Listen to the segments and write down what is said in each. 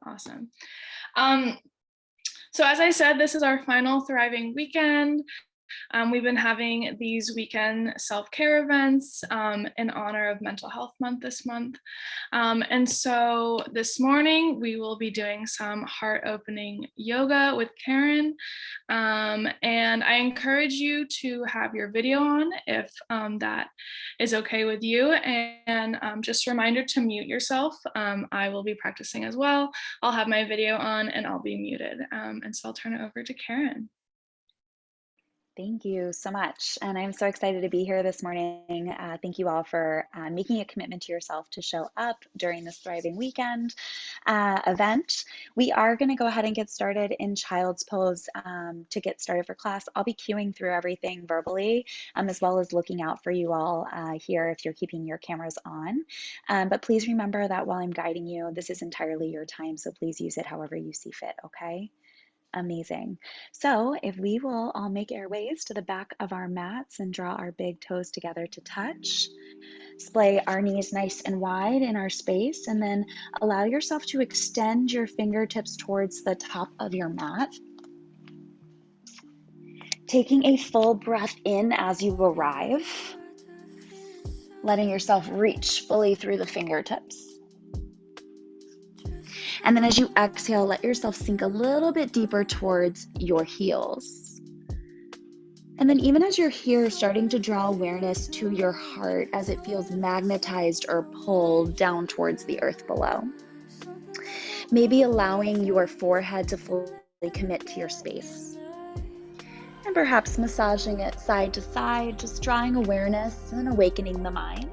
Awesome. Um, so as I said, this is our final Thriving weekend. We've been having these weekend self-care events in honor of Mental Health Month this month. And so this morning we will be doing some heart-opening yoga with Karen. And I encourage you to have your video on if that is okay with you. And just a reminder to mute yourself. I will be practicing as well. I'll have my video on and I'll be muted. And so I'll turn it over to Karen. Thank you so much. And I'm so excited to be here this morning. Thank you all for making a commitment to yourself to show up during this Thriving Weekend event. We are going to go ahead and get started in Child's Pose to get started for class. I'll be cueing through everything verbally, as well as looking out for you all here if you're keeping your cameras on. But please remember that while I'm guiding you, this is entirely your time, so please use it however you see fit, okay? Amazing. So if we will all make our ways to the back of our mats and draw our big toes together to touch, splay our knees nice and wide in our space, and then allow yourself to extend your fingertips towards the top of your mat. Taking a full breath in as you arrive, letting yourself reach fully through the fingertips. And then as you exhale, let yourself sink a little bit deeper towards your heels. And then even as you're here, starting to draw awareness to your heart as it feels magnetized or pulled down towards the earth below. Maybe allowing your forehead to fully commit to your space. And perhaps massaging it side to side, just drawing awareness and awakening the mind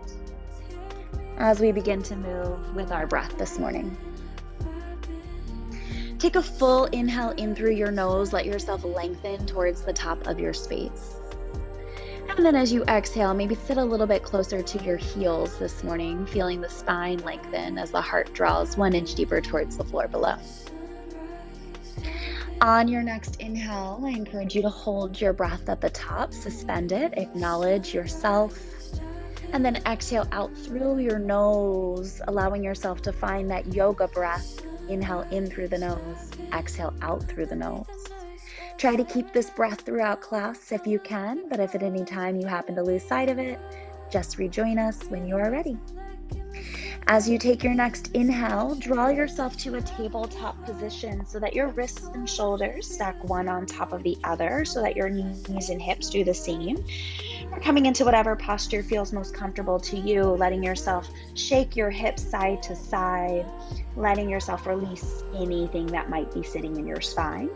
as we begin to move with our breath this morning. Take a full inhale in through your nose. Let yourself lengthen towards the top of your space. And then as you exhale, maybe sit a little bit closer to your heels this morning, feeling the spine lengthen as the heart draws 1 inch deeper towards the floor below. On your next inhale, I encourage you to hold your breath at the top, suspend it, acknowledge yourself, and then exhale out through your nose, allowing yourself to find that yoga breath. Inhale in through the nose, exhale out through the nose. Try to keep this breath throughout class if you can, but if at any time you happen to lose sight of it, just rejoin us when you are ready. As you take your next inhale, draw yourself to a tabletop position so that your wrists and shoulders stack one on top of the other so that your knees and hips do the same. Or coming into whatever posture feels most comfortable to you, letting yourself shake your hips side to side, letting yourself release anything that might be sitting in your spine.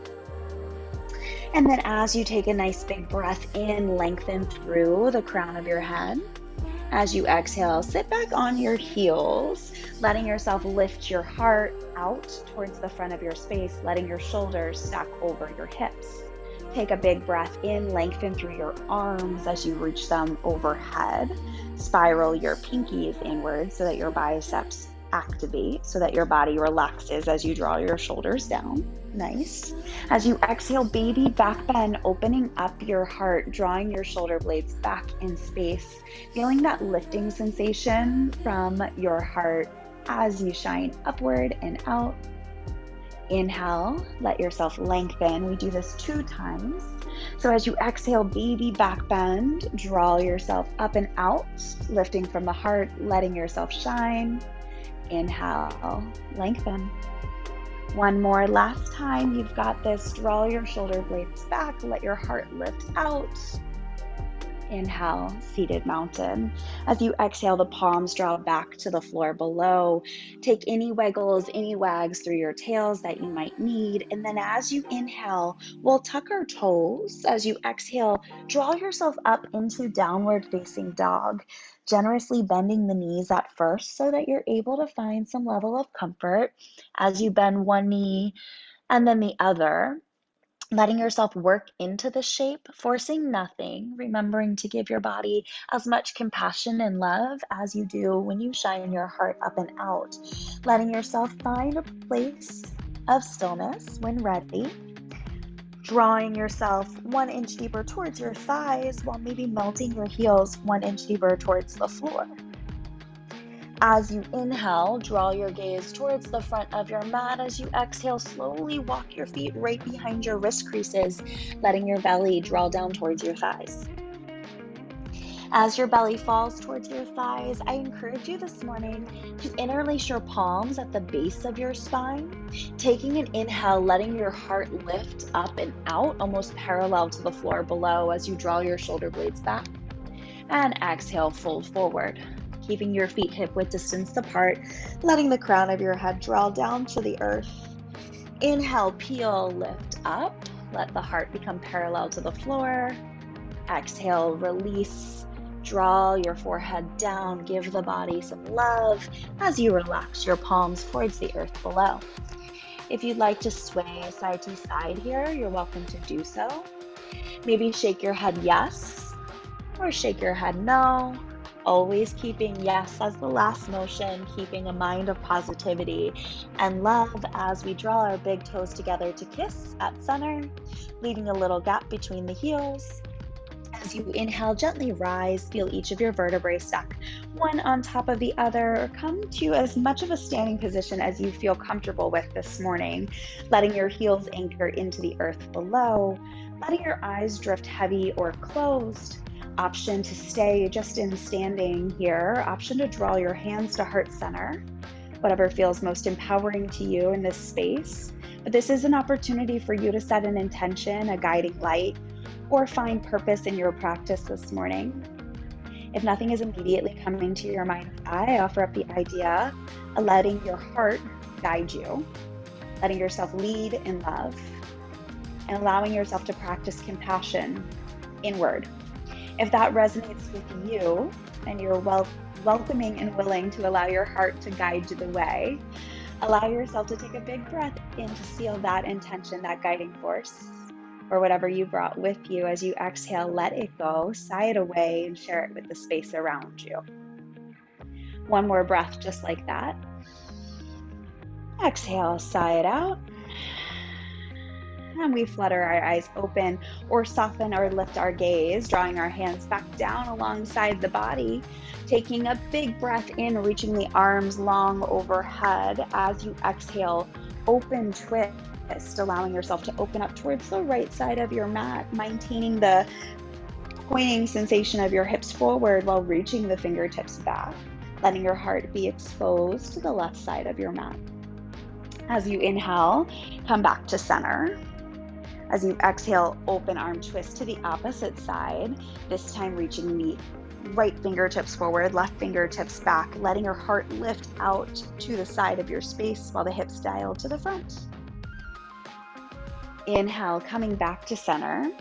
And then as you take a nice big breath in, lengthen through the crown of your head. As you exhale, sit back on your heels, letting yourself lift your heart out towards the front of your space, letting your shoulders stack over your hips. Take a big breath in, lengthen through your arms as you reach them overhead. Spiral your pinkies inward so that your biceps activate, so that your body relaxes as you draw your shoulders down. Nice. As you exhale, baby back bend, opening up your heart, drawing your shoulder blades back in space, feeling that lifting sensation from your heart as you shine upward and out. Inhale, let yourself lengthen. We do this 2 times. So as you exhale, baby back bend, draw yourself up and out, lifting from the heart, letting yourself shine. Inhale, lengthen. One more, last time. You've got this. Draw your shoulder blades back, let your heart lift out. Inhale, seated mountain. As you exhale, the palms draw back to the floor below. Take any wiggles, any wags through your tails that you might need. And then as you inhale, we'll tuck our toes. As you exhale, draw yourself up into downward facing dog, generously bending the knees at first so that you're able to find some level of comfort as you bend one knee and then the other. Letting yourself work into the shape, forcing nothing, remembering to give your body as much compassion and love as you do when you shine your heart up and out. Letting yourself find a place of stillness when ready. Drawing yourself 1 inch deeper towards your thighs while maybe melting your heels 1 inch deeper towards the floor. As you inhale, draw your gaze towards the front of your mat. As you exhale, slowly walk your feet right behind your wrist creases, letting your belly draw down towards your thighs. As your belly falls towards your thighs, I encourage you this morning to interlace your palms at the base of your spine, taking an inhale, letting your heart lift up and out, almost parallel to the floor below as you draw your shoulder blades back. And exhale, fold forward, keeping your feet hip-width distance apart, letting the crown of your head draw down to the earth. Inhale, peel, lift up, let the heart become parallel to the floor. Exhale, release, draw your forehead down, give the body some love as you relax your palms towards the earth below. If you'd like to sway side to side here, you're welcome to do so. Maybe shake your head yes, or shake your head no. Always keeping yes as the last motion, keeping a mind of positivity and love as we draw our big toes together to kiss at center, leaving a little gap between the heels. As you inhale, gently rise, feel each of your vertebrae stack one on top of the other, or come to as much of a standing position as you feel comfortable with this morning, letting your heels anchor into the earth below, letting your eyes drift heavy or closed. Option to stay just in standing here, option to draw your hands to heart center, whatever feels most empowering to you in this space. But this is an opportunity for you to set an intention, a guiding light, or find purpose in your practice this morning. If nothing is immediately coming to your mind's eye, I offer up the idea of letting your heart guide you, letting yourself lead in love, and allowing yourself to practice compassion inward. If that resonates with you and you're welcoming and willing to allow your heart to guide you the way, allow yourself to take a big breath in to seal that intention, that guiding force, or whatever you brought with you. As you exhale, let it go, sigh it away, and share it with the space around you. One more breath just like that. Exhale, sigh it out. And we flutter our eyes open or soften or lift our gaze, drawing our hands back down alongside the body, taking a big breath in, reaching the arms long overhead. As you exhale, open twist, allowing yourself to open up towards the right side of your mat, maintaining the pointing sensation of your hips forward while reaching the fingertips back, letting your heart be exposed to the left side of your mat. As you inhale, come back to center. As you exhale, open arm twist to the opposite side, this time reaching the right fingertips forward, left fingertips back, letting your heart lift out to the side of your space while the hips dial to the front. Inhale, coming back to center.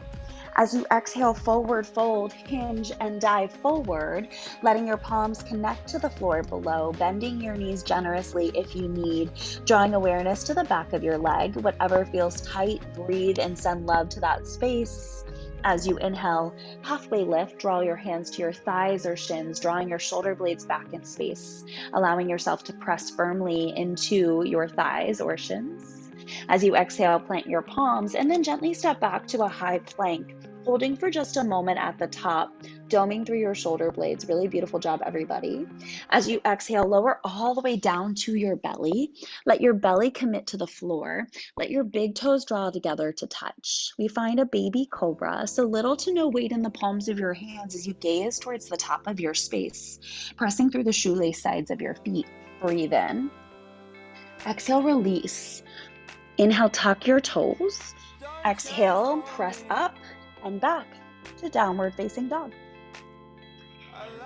As you exhale, forward fold, hinge, and dive forward, letting your palms connect to the floor below, bending your knees generously if you need, drawing awareness to the back of your leg. Whatever feels tight, breathe and send love to that space. As you inhale, halfway lift, draw your hands to your thighs or shins, drawing your shoulder blades back in space, allowing yourself to press firmly into your thighs or shins. As you exhale, plant your palms and then gently step back to a high plank, holding for just a moment at the top, doming through your shoulder blades. Really beautiful job, everybody. As you exhale, lower all the way down to your belly. Let your belly commit to the floor. Let your big toes draw together to touch. We find a baby cobra, so little to no weight in the palms of your hands as you gaze towards the top of your space, pressing through the shoelace sides of your feet. Breathe in. Exhale, release. Inhale, tuck your toes. Exhale, press up and back to downward facing dog.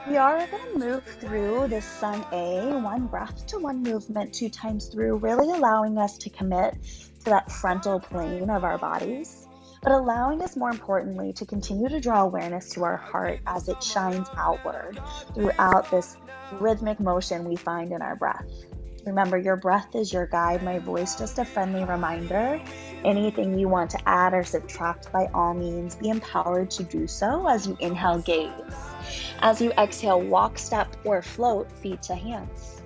We are going to move through this Sun A, one breath to one movement 2 times through, really allowing us to commit to that frontal plane of our bodies, but allowing us more importantly to continue to draw awareness to our heart as it shines outward throughout this rhythmic motion we find in our breath. Remember, your breath is your guide, my voice just a friendly reminder. Anything you want to add or subtract, by all means, be empowered to do so as you inhale, gaze. As you exhale, walk, step, or float, feet to hands.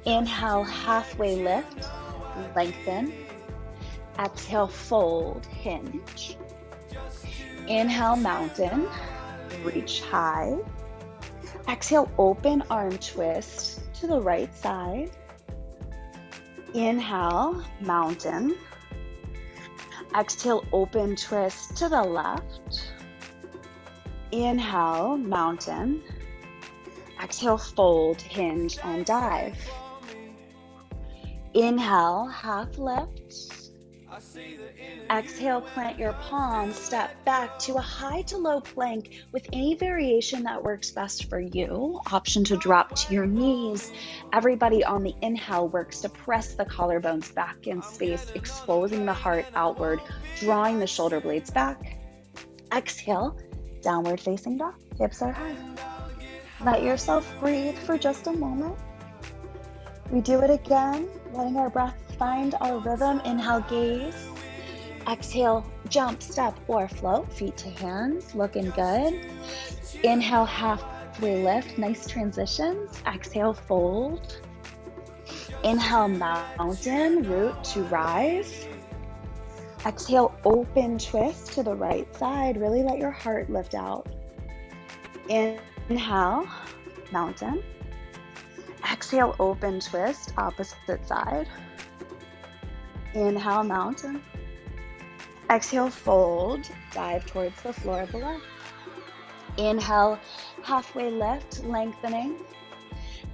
Inhale, halfway lift, lengthen. Exhale, fold, hinge. Inhale, mountain, reach high. Exhale, open arm twist to the right side. Inhale, mountain. Exhale, open twist to the left. Inhale, mountain. Exhale, fold, hinge, and dive. Inhale, half lift. Exhale, plant your palms, step back to a high to low plank with any variation that works best for you. Option to drop to your knees. Everybody on the inhale works to press the collarbones back in space, exposing the heart outward, drawing the shoulder blades back. Exhale, downward facing dog, hips are high. Let yourself breathe for just a moment. We do it again, letting our breath find our rhythm. Inhale, gaze. Exhale, jump, step, or float, feet to hands, looking good. Inhale, halfway lift, nice transitions. Exhale, fold. Inhale, mountain, root to rise. Exhale, open twist to the right side. Really let your heart lift out. Inhale, mountain. Exhale, open twist, opposite side. Inhale, mountain. Exhale, fold, dive towards the floor below. Inhale, halfway lift, lengthening.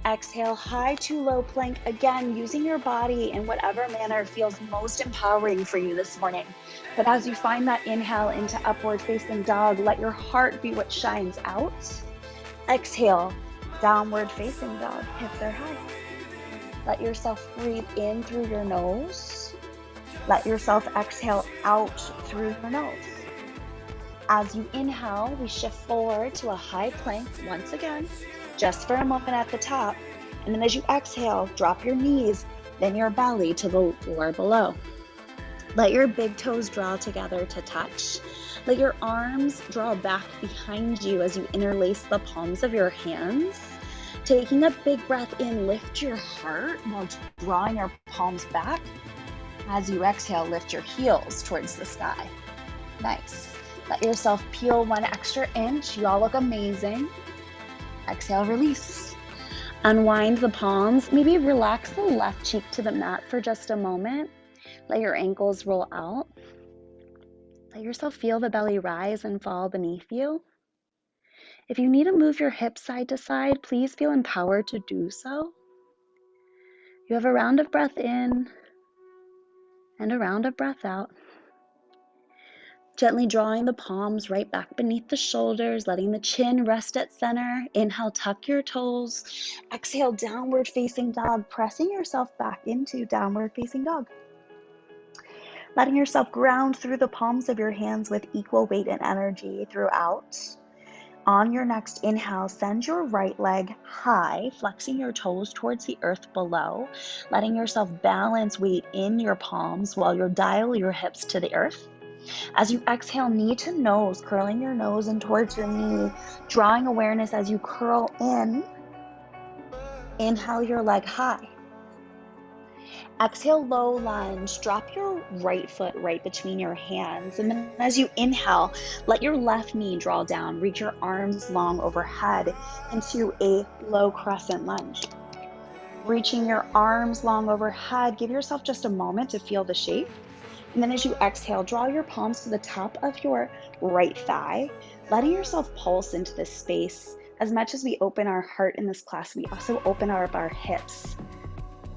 Exhale, high to low plank, again, using your body in whatever manner feels most empowering for you this morning. But as you find that inhale into upward facing dog, let your heart be what shines out. Exhale, downward facing dog, hips are high. Let yourself breathe in through your nose. Let yourself exhale out through your nose. As you inhale, we shift forward to a high plank once again, just for a moment at the top. And then as you exhale, drop your knees, then your belly to the floor below. Let your big toes draw together to touch. Let your arms draw back behind you as you interlace the palms of your hands. Taking a big breath in, lift your heart while drawing your palms back. As you exhale, lift your heels towards the sky. Nice. Let yourself peel one extra inch. You all look amazing. Exhale, release. Unwind the palms. Maybe relax the left cheek to the mat for just a moment. Let your ankles roll out. Let yourself feel the belly rise and fall beneath you. If you need to move your hips side to side, please feel empowered to do so. You have a round of breath in and a round of breath out. Gently drawing the palms right back beneath the shoulders, letting the chin rest at center. Inhale, tuck your toes. Exhale, downward facing dog, pressing yourself back into downward facing dog. Letting yourself ground through the palms of your hands with equal weight and energy throughout. On your next inhale, send your right leg high, flexing your toes towards the earth below, letting yourself balance weight in your palms while you dial your hips to the earth. As you exhale, knee to nose, curling your nose in towards your knee, drawing awareness as you curl in. Inhale your leg high. Exhale, low lunge. Drop your right foot right between your hands. And then as you inhale, let your left knee draw down. Reach your arms long overhead into a low crescent lunge. Reaching your arms long overhead, give yourself just a moment to feel the shape. And then as you exhale, draw your palms to the top of your right thigh, letting yourself pulse into this space. As much as we open our heart in this class, we also open up our hips,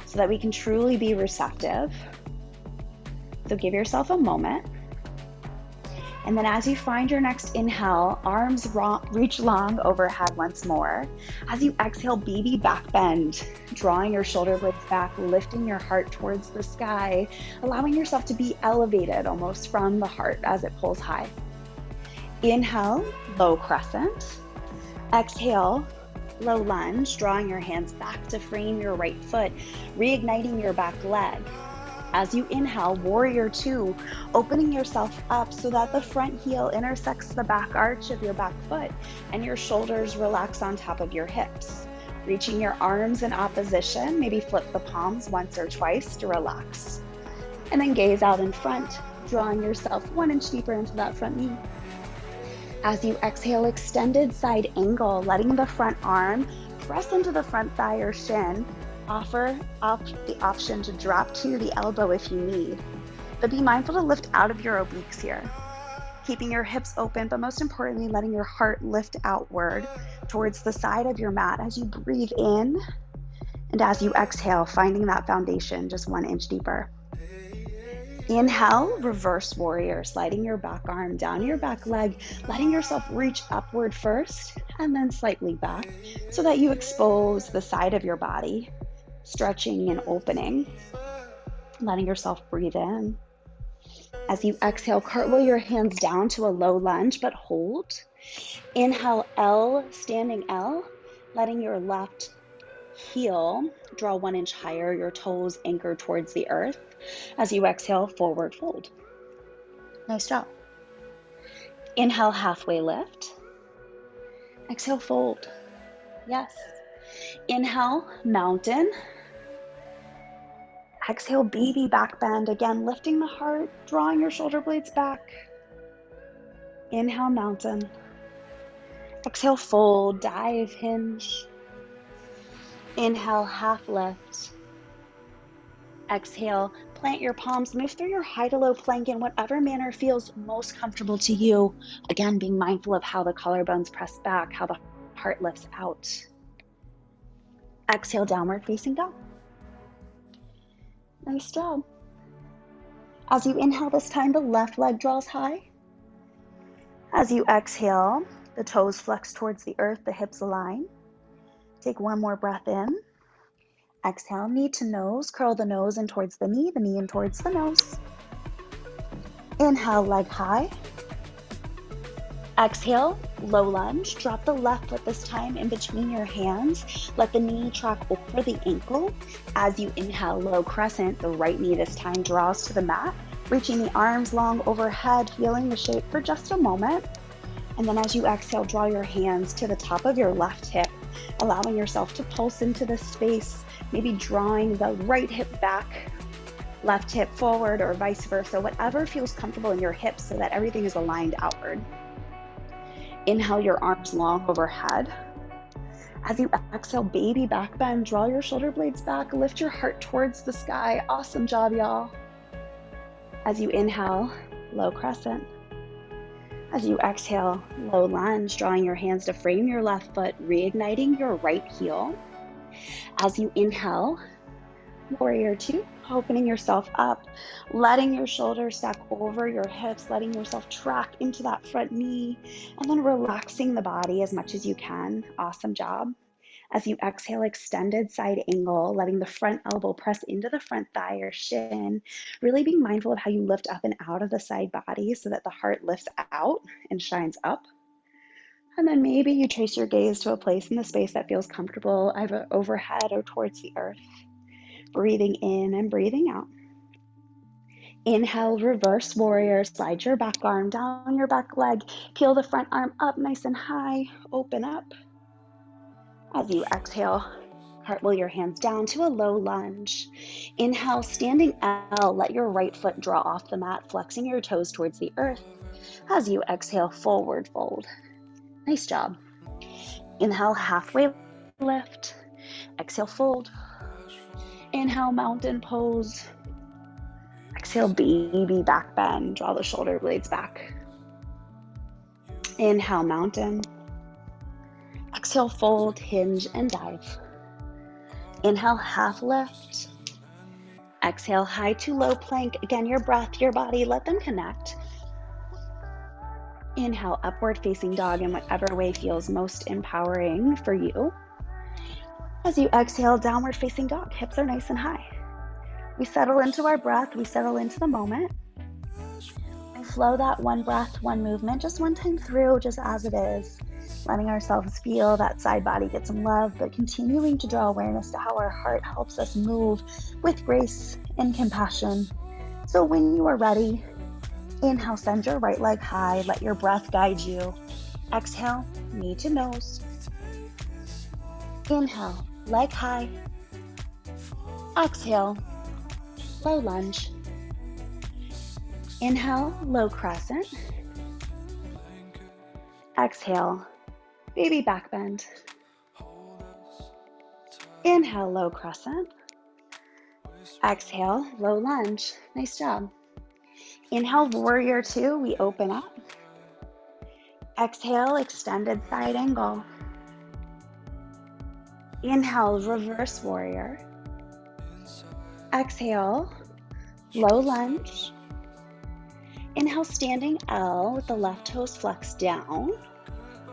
so that we can truly be receptive. So give yourself a moment. And then as you find your next inhale, arms reach long overhead once more. As you exhale, baby back bend, drawing your shoulder blades back, lifting your heart towards the sky, allowing yourself to be elevated almost from the heart as it pulls high. Inhale, low crescent. Exhale, low lunge, drawing your hands back to frame your right foot, reigniting your back leg. As you inhale, warrior two, opening yourself up so that the front heel intersects the back arch of your back foot and your shoulders relax on top of your hips. Reaching your arms in opposition, maybe flip the palms once or twice to relax. And then gaze out in front, drawing yourself 1 inch deeper into that front knee. As you exhale, extended side angle, letting the front arm Press into the front thigh or shin. Offer up the option to drop to the elbow if you need, but be mindful to lift out of your obliques here. Keeping your hips open, but most importantly, letting your heart lift outward towards the side of your mat as you breathe in, and as you exhale, finding that foundation just 1 inch deeper. Inhale, reverse warrior, sliding your back arm down your back leg, letting yourself reach upward first and then slightly back so that you expose the side of your body, stretching and opening, letting yourself breathe in. As you exhale, cartwheel your hands down to a low lunge, but hold. Inhale, L, standing L, letting your left heel draw 1 inch higher, your toes anchor towards the earth. As you exhale, forward fold. Nice job. Inhale, halfway lift. Exhale, fold. Yes. Inhale, mountain. Exhale, baby back bend. Again, lifting the heart, drawing your shoulder blades back. Inhale, mountain. Exhale, fold, dive, hinge. Inhale, half lift. Exhale, plant your palms, move through your high to low plank in whatever manner feels most comfortable to you. Again, being mindful of how the collarbones press back, how the heart lifts out. Exhale, downward facing dog. Nice job. As you inhale this time, the left leg draws high. As you exhale, the toes flex towards the earth, the hips align. Take 1 more breath in. Exhale, knee to nose, curl the nose in towards the knee in towards the nose. Inhale, leg high. Exhale, low lunge. Drop the left foot this time in between your hands. Let the knee track over the ankle. As you inhale, low crescent, the right knee this time draws to the mat, reaching the arms long overhead, feeling the shape for just a moment. And then as you exhale, draw your hands to the top of your left hip, allowing yourself to pulse into this space, maybe drawing the right hip back, left hip forward, or vice versa, whatever feels comfortable in your hips so that everything is aligned outward. Inhale, your arms long overhead. As you exhale, baby back bend, draw your shoulder blades back, lift your heart towards the sky. Awesome job, y'all. As you inhale, low crescent. As you exhale, low lunge, drawing your hands to frame your left foot, reigniting your right heel. As you inhale, warrior 2, opening yourself up, letting your shoulders stack over your hips, letting yourself track into that front knee, and then relaxing the body as much as you can. Awesome job. As you exhale, extended side angle, letting the front elbow press into the front thigh or shin, really being mindful of how you lift up and out of the side body so that the heart lifts out and shines up. And then maybe you trace your gaze to a place in the space that feels comfortable, either overhead or towards the earth. Breathing in and breathing out. Inhale, reverse warrior, slide your back arm down your back leg, peel the front arm up nice and high, open up. As you exhale, cartwheel your hands down to a low lunge. Inhale, standing L, let your right foot draw off the mat, flexing your toes towards the earth. As you exhale, forward fold. Nice job. Inhale, halfway lift. Exhale, fold. Inhale, mountain pose. Exhale, baby back bend. Draw the shoulder blades back. Inhale, mountain. Exhale, fold, hinge, and dive. Inhale, half lift. Exhale, high to low plank. Again, your breath, your body, let them connect. Inhale, upward facing dog in whatever way feels most empowering for you. As you exhale, downward facing dog, hips are nice and high. We settle into our breath, we settle into the moment. And flow that one breath, one movement, just one time through, just as it is. Letting ourselves feel that side body get some love, but continuing to draw awareness to how our heart helps us move with grace and compassion. So when you are ready, inhale, send your right leg high, let your breath guide you. Exhale, knee to nose. Inhale, leg high. Exhale, low lunge. Inhale, low crescent. Exhale, baby back bend. Inhale, low crescent. Exhale, low lunge. Nice job. Inhale, warrior two, we open up. Exhale, extended side angle. Inhale, reverse warrior. Exhale, low lunge. Inhale, standing L with the left toes flexed down.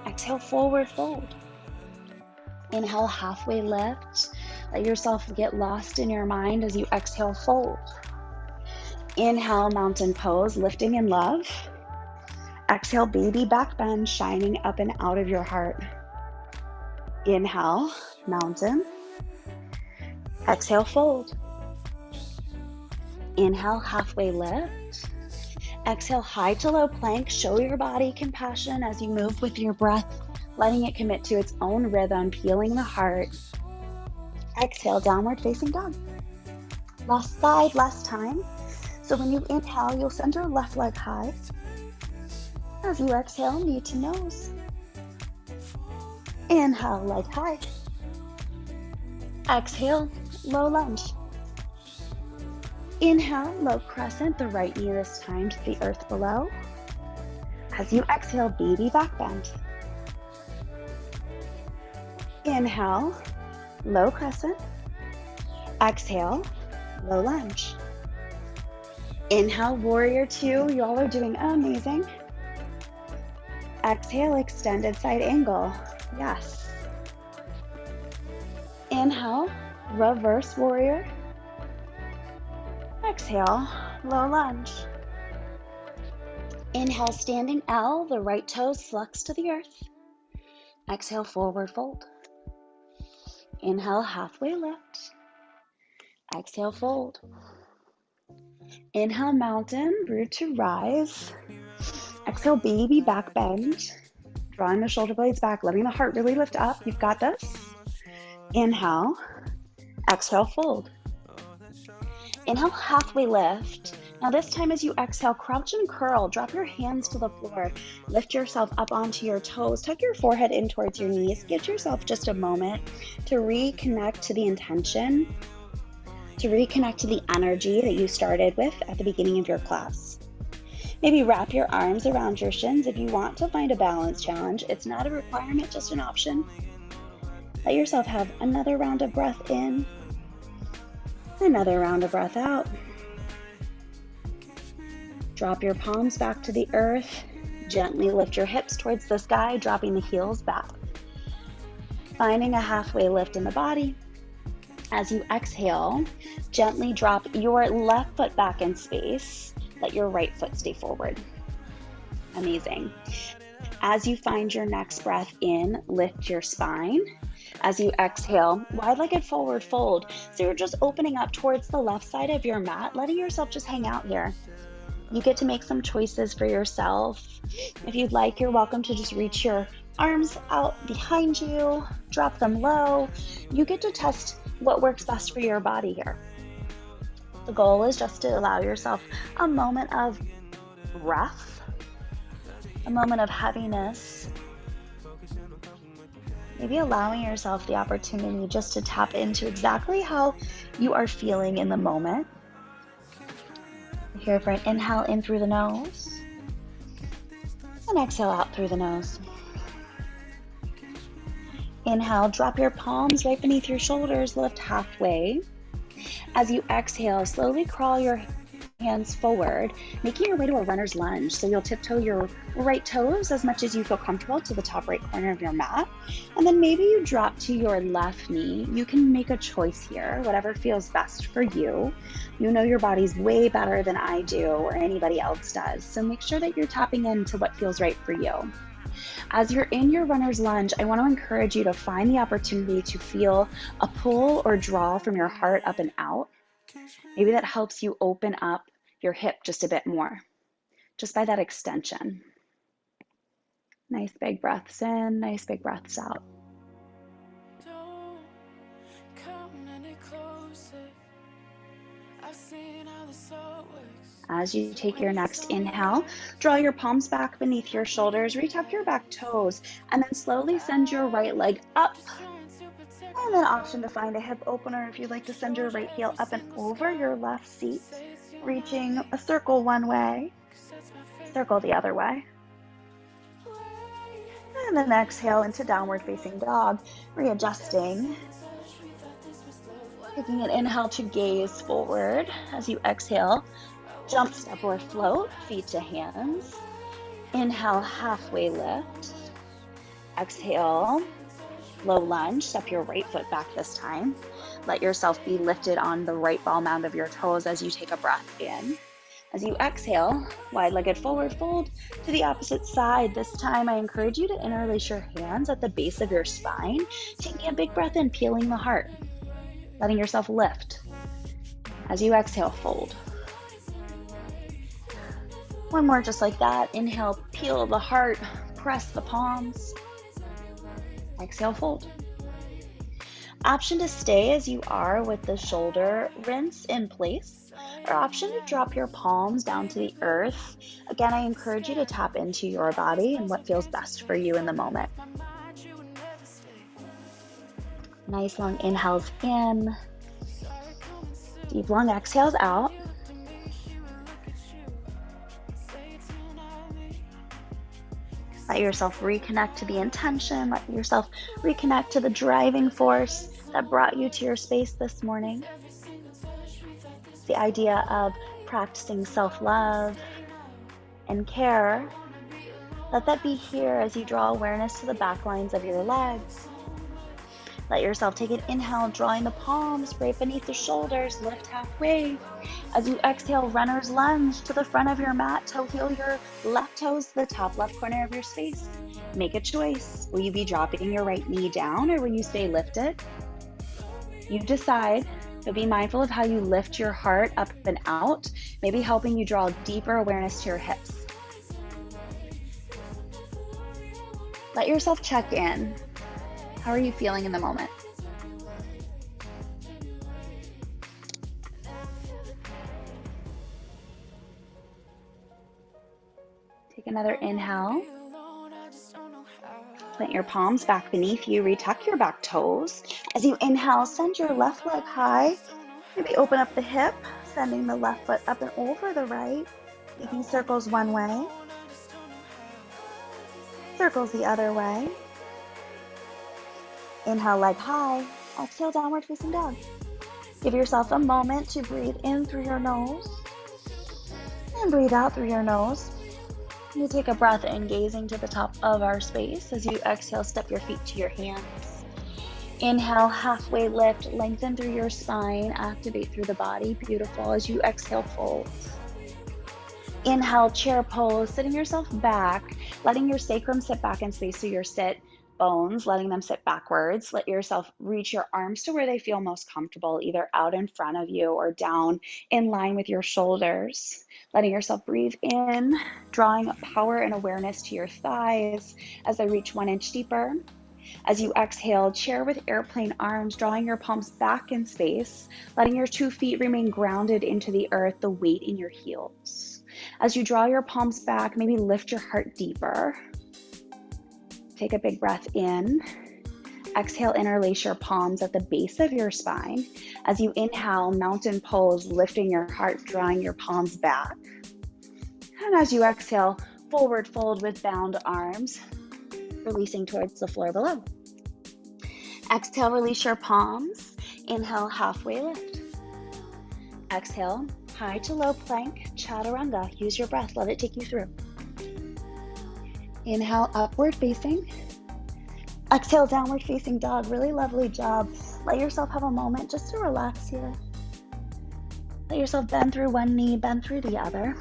Exhale, forward fold. Inhale, halfway lift. Let yourself get lost in your mind as you exhale, fold. Inhale, mountain pose, lifting in love. Exhale, baby back bend, shining up and out of your heart. Inhale, mountain. Exhale, fold. Inhale, halfway lift. Exhale, high to low plank. Show your body compassion as you move with your breath, letting it commit to its own rhythm, peeling the heart. Exhale, downward facing dog. Last side, last time. So when you inhale, you'll send your left leg high. As you exhale, knee to nose. Inhale, leg high. Exhale, low lunge. Inhale, low crescent, the right knee this time to the earth below. As you exhale, baby back bend. Inhale, low crescent. Exhale, low lunge. Inhale, warrior two. Y'all are doing amazing. Exhale, extended side angle. Yes. Inhale, reverse warrior. Exhale, low lunge. Inhale, standing L, the right toes flex to the earth. Exhale, forward fold. Inhale, halfway lift. Exhale, fold. Inhale, mountain, root to rise. Exhale, baby back bend. Drawing the shoulder blades back, letting the heart really lift up. You've got this. Inhale, exhale, fold. Inhale, halfway lift. Now this time as you exhale, crouch and curl. Drop your hands to the floor. Lift yourself up onto your toes. Tuck your forehead in towards your knees. Give yourself just a moment to reconnect to the intention, to reconnect to the energy that you started with at the beginning of your class. Maybe wrap your arms around your shins if you want to find a balance challenge. It's not a requirement, just an option. Let yourself have another round of breath in, another round of breath out. Drop your palms back to the earth. Gently lift your hips towards the sky, dropping the heels back. Finding a halfway lift in the body. As you exhale, gently drop your left foot back in space. Let your right foot stay forward. Amazing. As you find your next breath in, lift your spine. As you exhale, wide-legged forward fold. So you're just opening up towards the left side of your mat, letting yourself just hang out here. You get to make some choices for yourself. If you'd like, you're welcome to just reach your arms out behind you, drop them low. You get to test what works best for your body here. The goal is just to allow yourself a moment of breath, a moment of heaviness, maybe allowing yourself the opportunity just to tap into exactly how you are feeling in the moment. Here for an inhale in through the nose, and exhale out through the nose. Inhale, drop your palms right beneath your shoulders, lift halfway. As you exhale, slowly crawl your hands forward, making your way to a runner's lunge. So you'll tiptoe your right toes as much as you feel comfortable to the top right corner of your mat. And then maybe you drop to your left knee. You can make a choice here, whatever feels best for you. You know your body's way better than I do or anybody else does. So make sure that you're tapping into what feels right for you. As you're in your runner's lunge, I want to encourage you to find the opportunity to feel a pull or draw from your heart up and out. Maybe that helps you open up your hip just a bit more, just by that extension. Nice big breaths in, nice big breaths out. As you take your next inhale, draw your palms back beneath your shoulders, reach up your back toes, and then slowly send your right leg up And then option to find a hip opener if you'd like to send your right heel up and over your left seat, reaching a circle one way, circle the other way. And then exhale into downward facing dog, readjusting. Taking an inhale to gaze forward. As you exhale, jump, step, or float, feet to hands. Inhale, halfway lift. Exhale, low lunge, step your right foot back this time. Let yourself be lifted on the right ball mound of your toes as you take a breath in. As you exhale, wide-legged forward fold to the opposite side. This time, I encourage you to interlace your hands at the base of your spine, taking a big breath in, peeling the heart, letting yourself lift. As you exhale, fold. One more just like that. Inhale, peel the heart, press the palms. Exhale, fold. Option to stay as you are with the shoulder rinse in place, or option to drop your palms down to the earth. Again, I encourage you to tap into your body and what feels best for you in the moment. Nice long inhales in, deep long exhales out. Let yourself reconnect to the intention. Let yourself reconnect to the driving force that brought you to your space this morning. The idea of practicing self-love and care. Let that be here as you draw awareness to the back lines of your legs. Let yourself take an inhale, drawing the palms right beneath the shoulders, lift halfway. As you exhale, runner's lunge to the front of your mat, toe heel your left toes to the top left corner of your space. Make a choice. Will you be dropping your right knee down or will you stay lifted? You decide, but be mindful of how you lift your heart up and out, maybe helping you draw deeper awareness to your hips. Let yourself check in. How are you feeling in the moment? Take another inhale. Plant your palms back beneath you. Retuck your back toes. As you inhale, send your left leg high. Maybe open up the hip, sending the left foot up and over the right. Making circles one way. Circles the other way. Inhale, leg high. Exhale, downward facing dog. Give yourself a moment to breathe in through your nose and breathe out through your nose. You take a breath in, gazing to the top of our space. As you exhale, step your feet to your hands. Inhale, halfway lift, lengthen through your spine, activate through the body. Beautiful. As you exhale, fold. Inhale, chair pose, sitting yourself back, letting your sacrum sit back in space, so your sit bones, letting them sit backwards. Let yourself reach your arms to where they feel most comfortable, either out in front of you or down in line with your shoulders. Letting yourself breathe in, drawing power and awareness to your thighs as they reach 1 inch deeper. As you exhale, chair with airplane arms, drawing your palms back in space, letting your 2 feet remain grounded into the earth, the weight in your heels. As you draw your palms back, maybe lift your heart deeper. Take a big breath in. Exhale, interlace your palms at the base of your spine. As you inhale, mountain pose, lifting your heart, drawing your palms back. And as you exhale, forward fold with bound arms, releasing towards the floor below. Exhale, release your palms. Inhale, halfway lift. Exhale, high to low plank, chaturanga. Use your breath, let it take you through. Inhale, upward facing. Exhale, downward facing dog. Really lovely job. Let yourself have a moment just to relax here. Let yourself bend through one knee, bend through the other.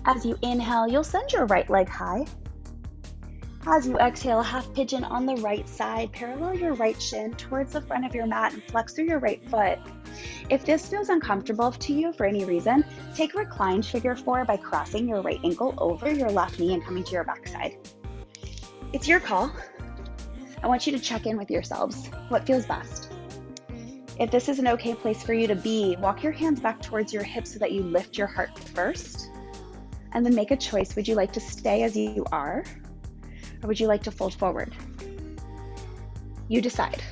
As you inhale, you'll send your right leg high. As you exhale, half pigeon on the right side. Parallel your right shin towards the front of your mat and flex through your right foot. If this feels uncomfortable to you for any reason, take reclined figure 4 by crossing your right ankle over your left knee and coming to your backside. It's your call. I want you to check in with yourselves. What feels best? If this is an okay place for you to be, walk your hands back towards your hips so that you lift your heart first. And then make a choice. Would you like to stay as you are? Or would you like to fold forward? You decide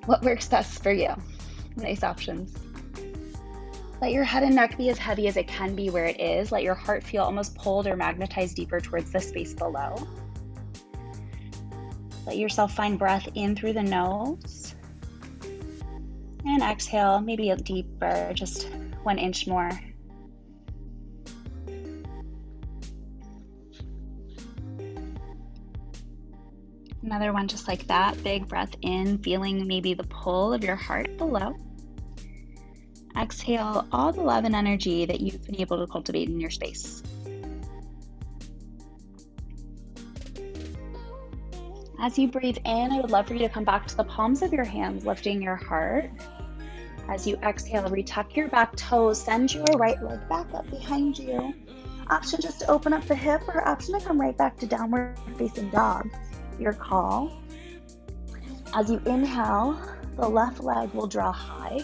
what works best for you. Nice options. Let your head and neck be as heavy as it can be where it is. Let your heart feel almost pulled or magnetized deeper towards the space below. Let yourself find breath in through the nose. And exhale, maybe a deeper, just 1 inch more. Another one just like that. Big breath in, feeling maybe the pull of your heart below. Exhale all the love and energy that you've been able to cultivate in your space. As you breathe in, I would love for you to come back to the palms of your hands, lifting your heart. As you exhale, retuck your back toes, send your right leg back up behind you. Option just to open up the hip, or option to come right back to downward facing dog. Your call. As you inhale, the left leg will draw high.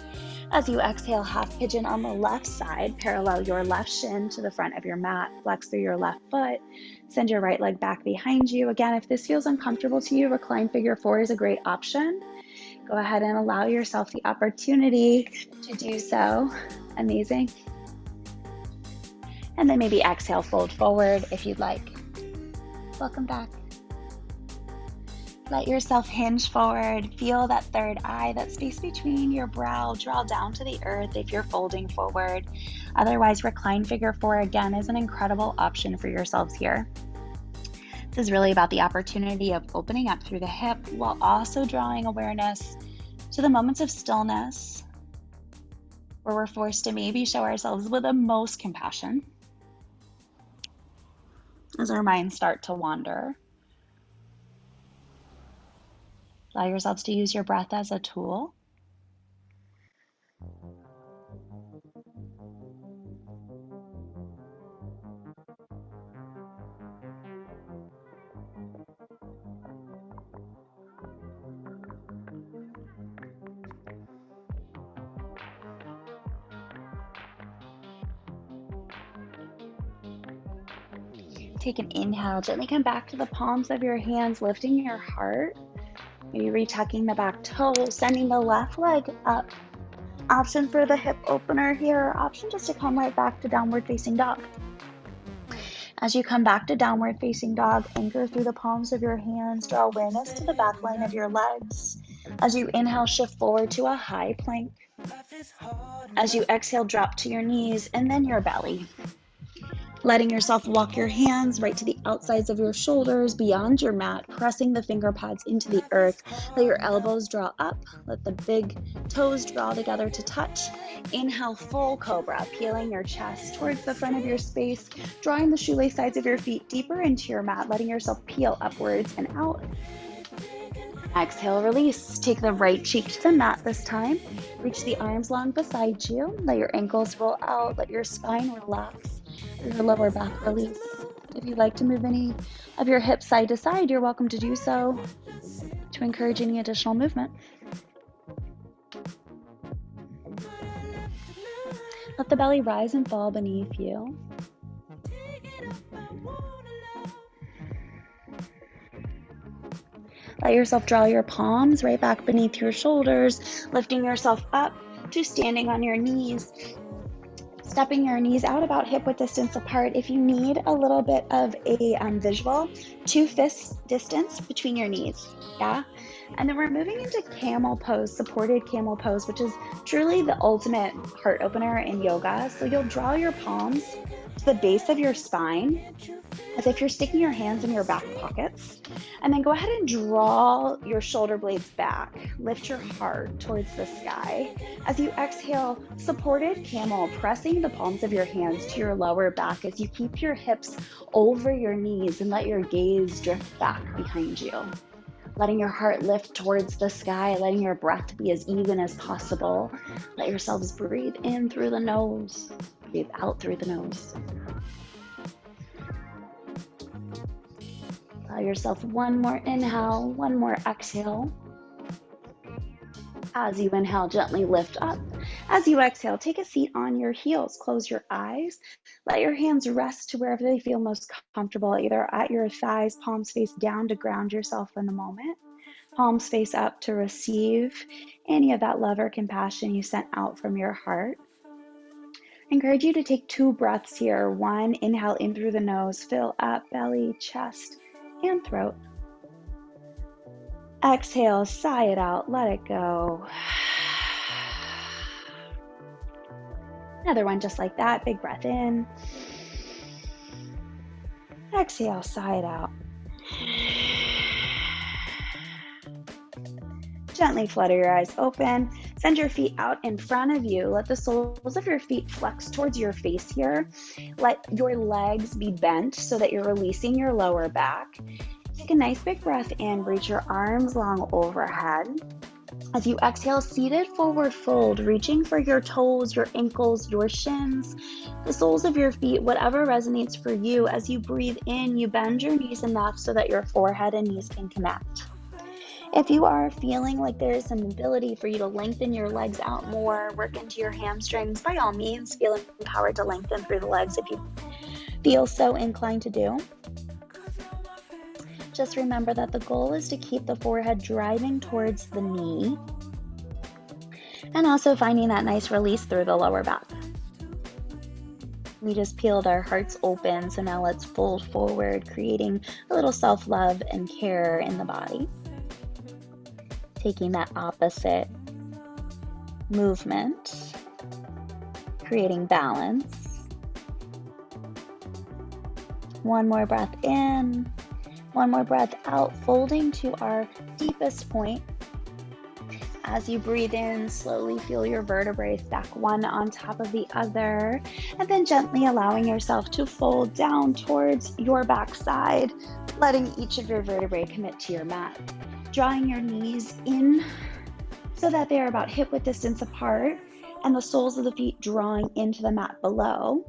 As you exhale, half pigeon on the left side, parallel your left shin to the front of your mat, flex through your left foot, send your right leg back behind you. Again, if this feels uncomfortable to you, recline figure 4 is a great option. Go ahead and allow yourself the opportunity to do so. Amazing. And then maybe exhale, fold forward if you'd like. Welcome back. Let yourself hinge forward. Feel that third eye, that space between your brow. Draw down to the earth if you're folding forward. Otherwise, recline figure 4 again is an incredible option for yourselves here. This is really about the opportunity of opening up through the hip while also drawing awareness to the moments of stillness where we're forced to maybe show ourselves with the most compassion as our minds start to wander. Allow yourselves to use your breath as a tool. Take an inhale, gently come back to the palms of your hands, lifting your heart. Maybe retucking the back toes, sending the left leg up. Option for the hip opener here, option just to come right back to downward facing dog. As you come back to downward facing dog, anchor through the palms of your hands, draw awareness to the back line of your legs. As you inhale, shift forward to a high plank. As you exhale, drop to your knees and then your belly. Letting yourself walk your hands right to the outsides of your shoulders, beyond your mat, pressing the finger pads into the earth. Let your elbows draw up. Let the big toes draw together to touch. Inhale, full cobra, peeling your chest towards the front of your space, drawing the shoelace sides of your feet deeper into your mat, letting yourself peel upwards and out. Exhale, release. Take the right cheek to the mat this time. Reach the arms long beside you. Let your ankles roll out. Let your spine relax. Your lower back release. If you'd like to move any of your hips side to side, you're welcome to do so to encourage any additional movement. Let the belly rise and fall beneath you. Let yourself draw your palms right back beneath your shoulders, lifting yourself up to standing on your knees. Stepping your knees out about hip-width distance apart. If you need a little bit of a visual, 2 fists distance between your knees, yeah? And then we're moving into camel pose, supported camel pose, which is truly the ultimate heart opener in yoga. So you'll draw your palms to the base of your spine, as if you're sticking your hands in your back pockets. And then go ahead and draw your shoulder blades back. Lift your heart towards the sky. As you exhale, supported camel, pressing the palms of your hands to your lower back as you keep your hips over your knees and let your gaze drift back behind you. Letting your heart lift towards the sky, letting your breath be as even as possible. Let yourselves breathe in through the nose, breathe out through the nose. Allow yourself one more inhale, one more exhale. As you inhale, gently lift up. As you exhale, take a seat on your heels. Close your eyes. Let your hands rest to wherever they feel most comfortable, either at your thighs, palms face down to ground yourself in the moment, palms face up to receive any of that love or compassion you sent out from your heart. I encourage you to take 2 breaths here. 1, inhale in through the nose, fill up belly, chest, and throat. Exhale, sigh it out, let it go. Another one just like that, big breath in. Exhale, sigh it out. Gently flutter your eyes open. Send your feet out in front of you. Let the soles of your feet flex towards your face here. Let your legs be bent so that you're releasing your lower back. Take a nice big breath in. Reach your arms long overhead. As you exhale, seated forward fold, reaching for your toes, your ankles, your shins, the soles of your feet, whatever resonates for you. As you breathe in, you bend your knees enough so that your forehead and knees can connect. If you are feeling like there is some ability for you to lengthen your legs out more, work into your hamstrings, by all means, feel empowered to lengthen through the legs if you feel so inclined to do. Just remember that the goal is to keep the forehead driving towards the knee and also finding that nice release through the lower back. We just peeled our hearts open, so now let's fold forward, creating a little self-love and care in the body. Taking that opposite movement, creating balance. One more breath in, one more breath out, folding to our deepest point. As you breathe in, slowly feel your vertebrae stack one on top of the other, and then gently allowing yourself to fold down towards your backside, letting each of your vertebrae commit to your mat. Drawing your knees in so that they are about hip-width distance apart, and the soles of the feet drawing into the mat below.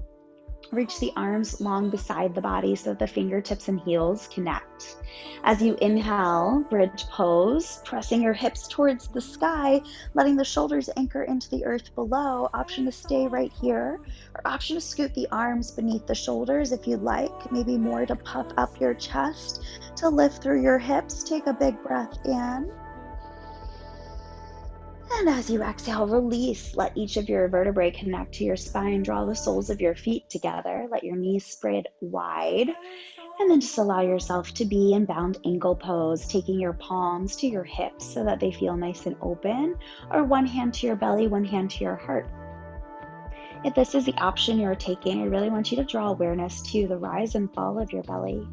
Reach the arms long beside the body so that the fingertips and heels connect. As you inhale, bridge pose, pressing your hips towards the sky, letting the shoulders anchor into the earth below. Option to stay right here, or option to scoot the arms beneath the shoulders if you'd like. Maybe more to puff up your chest, to lift through your hips. Take a big breath in. And as you exhale, release. Let each of your vertebrae connect to your spine. Draw the soles of your feet together. Let your knees spread wide. And then just allow yourself to be in bound ankle pose, taking your palms to your hips so that they feel nice and open, or one hand to your belly, one hand to your heart. If this is the option you're taking, I really want you to draw awareness to the rise and fall of your belly,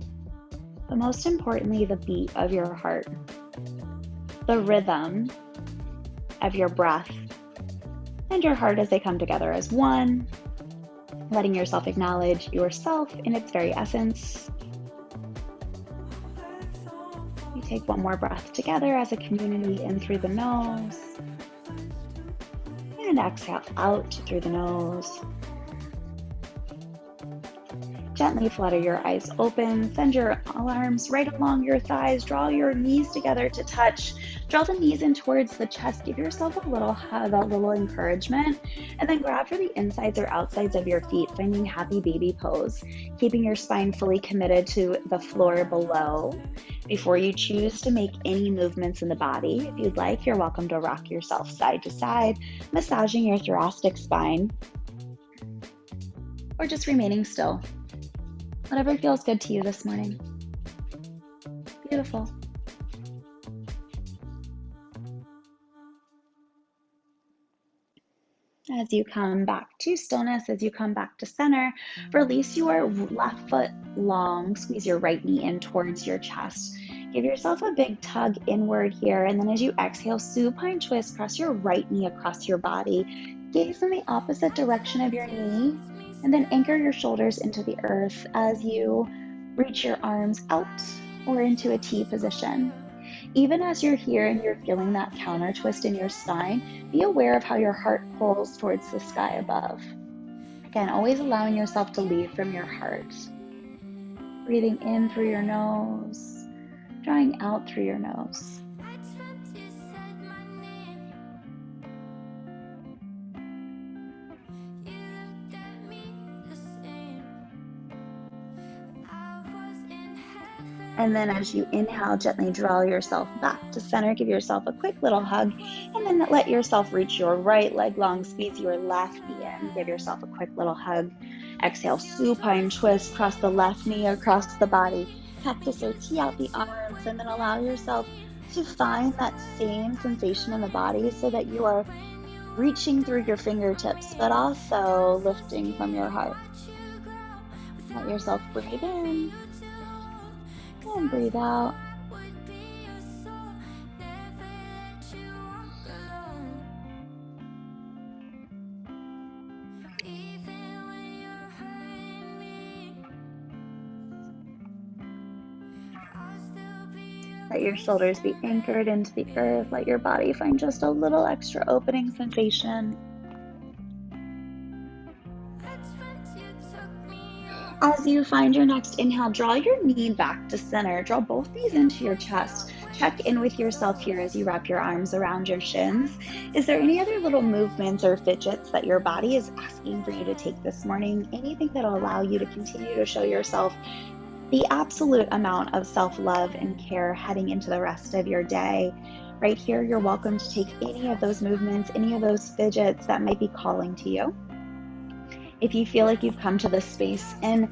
but most importantly, the beat of your heart, the rhythm of your breath and your heart as they come together as one, letting yourself acknowledge yourself in its very essence. You take one more breath together as a community in through the nose, and exhale out through the nose. Gently flutter your eyes open, send your arms right along your thighs, draw your knees together to touch. Draw the knees in towards the chest, give yourself a little hug, a little encouragement, and then grab for the insides or outsides of your feet, finding happy baby pose, keeping your spine fully committed to the floor below. Before you choose to make any movements in the body, if you'd like, you're welcome to rock yourself side to side, massaging your thoracic spine, or just remaining still. Whatever feels good to you this morning. Beautiful. As you come back to stillness, as you come back to center, release your left foot long, squeeze your right knee in towards your chest. Give yourself a big tug inward here, and then as you exhale, supine twist, press your right knee across your body. Gaze in the opposite direction of your knee, and then anchor your shoulders into the earth as you reach your arms out or into a T position. Even as you're here and you're feeling that counter twist in your spine, be aware of how your heart pulls towards the sky above. Again, always allowing yourself to lead from your heart. Breathing in through your nose, drawing out through your nose. And then as you inhale, gently draw yourself back to center. Give yourself a quick little hug. And then let yourself reach your right leg long. Squeeze your left knee in. Give yourself a quick little hug. Exhale, supine twist. Cross the left knee across the body. Cactus or tee out the arms. And then allow yourself to find that same sensation in the body so that you are reaching through your fingertips, but also lifting from your heart. Let yourself breathe in and breathe out. Let your shoulders be anchored into the earth. Let your body find just a little extra opening sensation. As you find your next inhale, draw your knee back to center. Draw both knees into your chest. Check in with yourself here as you wrap your arms around your shins. Is there any other little movements or fidgets that your body is asking for you to take this morning? Anything that'll allow you to continue to show yourself the absolute amount of self-love and care heading into the rest of your day? Right here, you're welcome to take any of those movements, any of those fidgets that might be calling to you. If you feel like you've come to this space and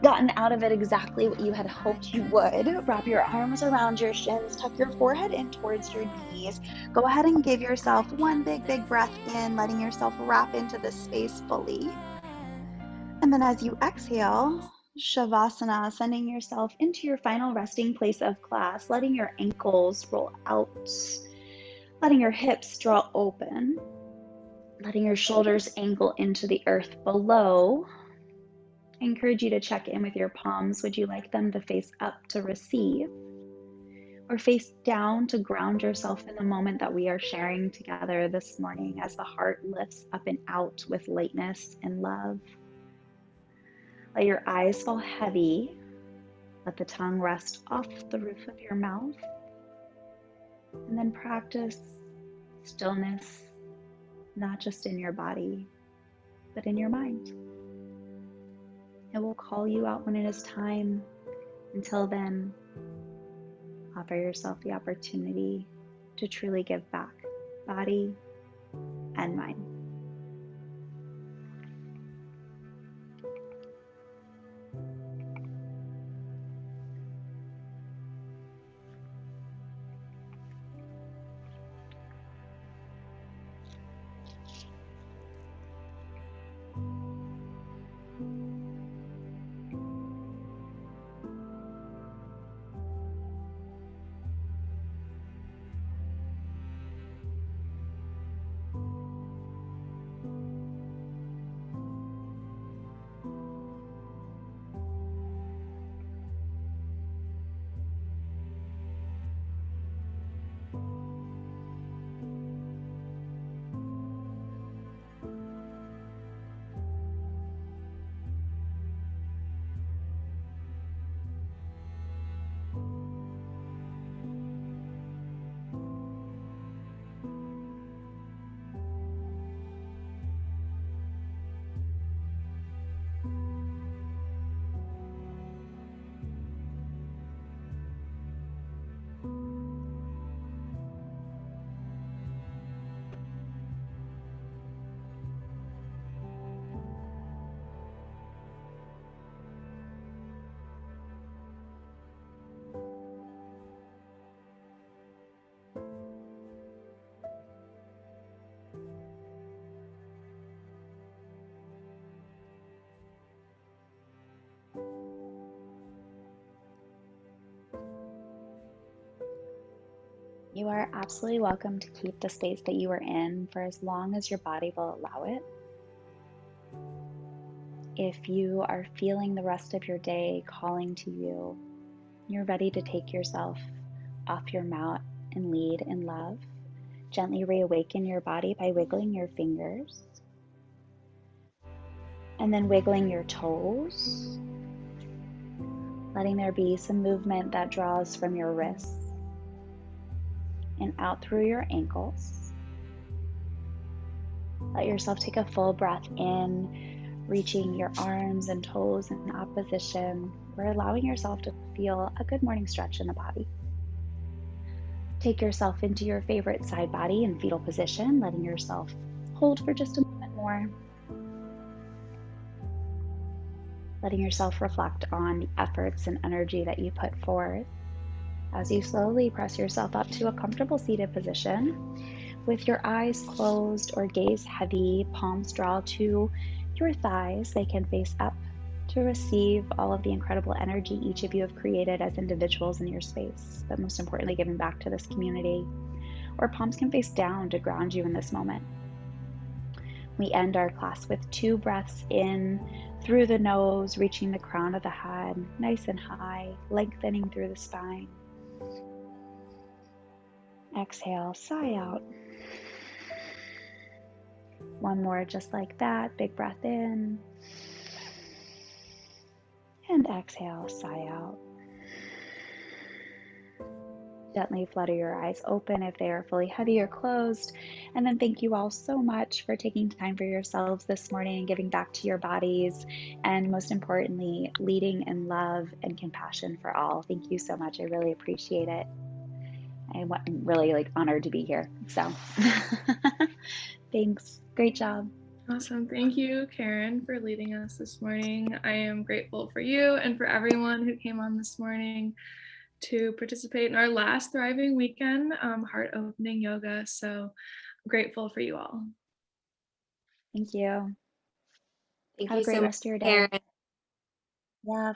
gotten out of it exactly what you had hoped you would, wrap your arms around your shins, tuck your forehead in towards your knees. Go ahead and give yourself one big breath in, letting yourself wrap into this space fully. And then as you exhale, Shavasana, sending yourself into your final resting place of class, letting your ankles roll out, letting your hips draw open, letting your shoulders angle into the earth below. I encourage you to check in with your palms. Would you like them to face up to receive, or face down to ground yourself in the moment that we are sharing together this morning as the heart lifts up and out with lightness and love? Let your eyes fall heavy. Let the tongue rest off the roof of your mouth. And then practice stillness, not just in your body, but in your mind. It will call you out when it is time. Until then, offer yourself the opportunity to truly give back, body and mind. You are absolutely welcome to keep the space that you are in for as long as your body will allow it. If you are feeling the rest of your day calling to you, you're ready to take yourself off your mat and lead in love. Gently reawaken your body by wiggling your fingers and then wiggling your toes, letting there be some movement that draws from your wrists and out through your ankles. Let yourself take a full breath in, reaching your arms and toes in opposition, or allowing yourself to feel a good morning stretch in the body. Take yourself into your favorite side body in fetal position, letting yourself hold for just a moment more. Letting yourself reflect on the efforts and energy that you put forth as you slowly press yourself up to a comfortable seated position with your eyes closed or gaze heavy, palms draw to your thighs. They can face up to receive all of the incredible energy each of you have created as individuals in your space, but most importantly, giving back to this community. Or palms can face down to ground you in this moment. We end our class with 2 breaths in through the nose, reaching the crown of the head, nice and high, lengthening through the spine. Exhale, sigh out. One more just like that, big breath in. And exhale, sigh out. Gently flutter your eyes open if they are fully heavy or closed. And then thank you all so much for taking time for yourselves this morning and giving back to your bodies. And most importantly, leading in love and compassion for all. Thank you so much. I really appreciate it. I'm really honored to be here. So thanks. Great job. Awesome. Thank you, Karen, for leading us this morning. I am grateful for you and for everyone who came on this morning to participate in our last Thriving Weekend heart opening yoga. So I'm grateful for you all. Thank you. Thank Have you a great so much, rest of your day. Karen. Yeah.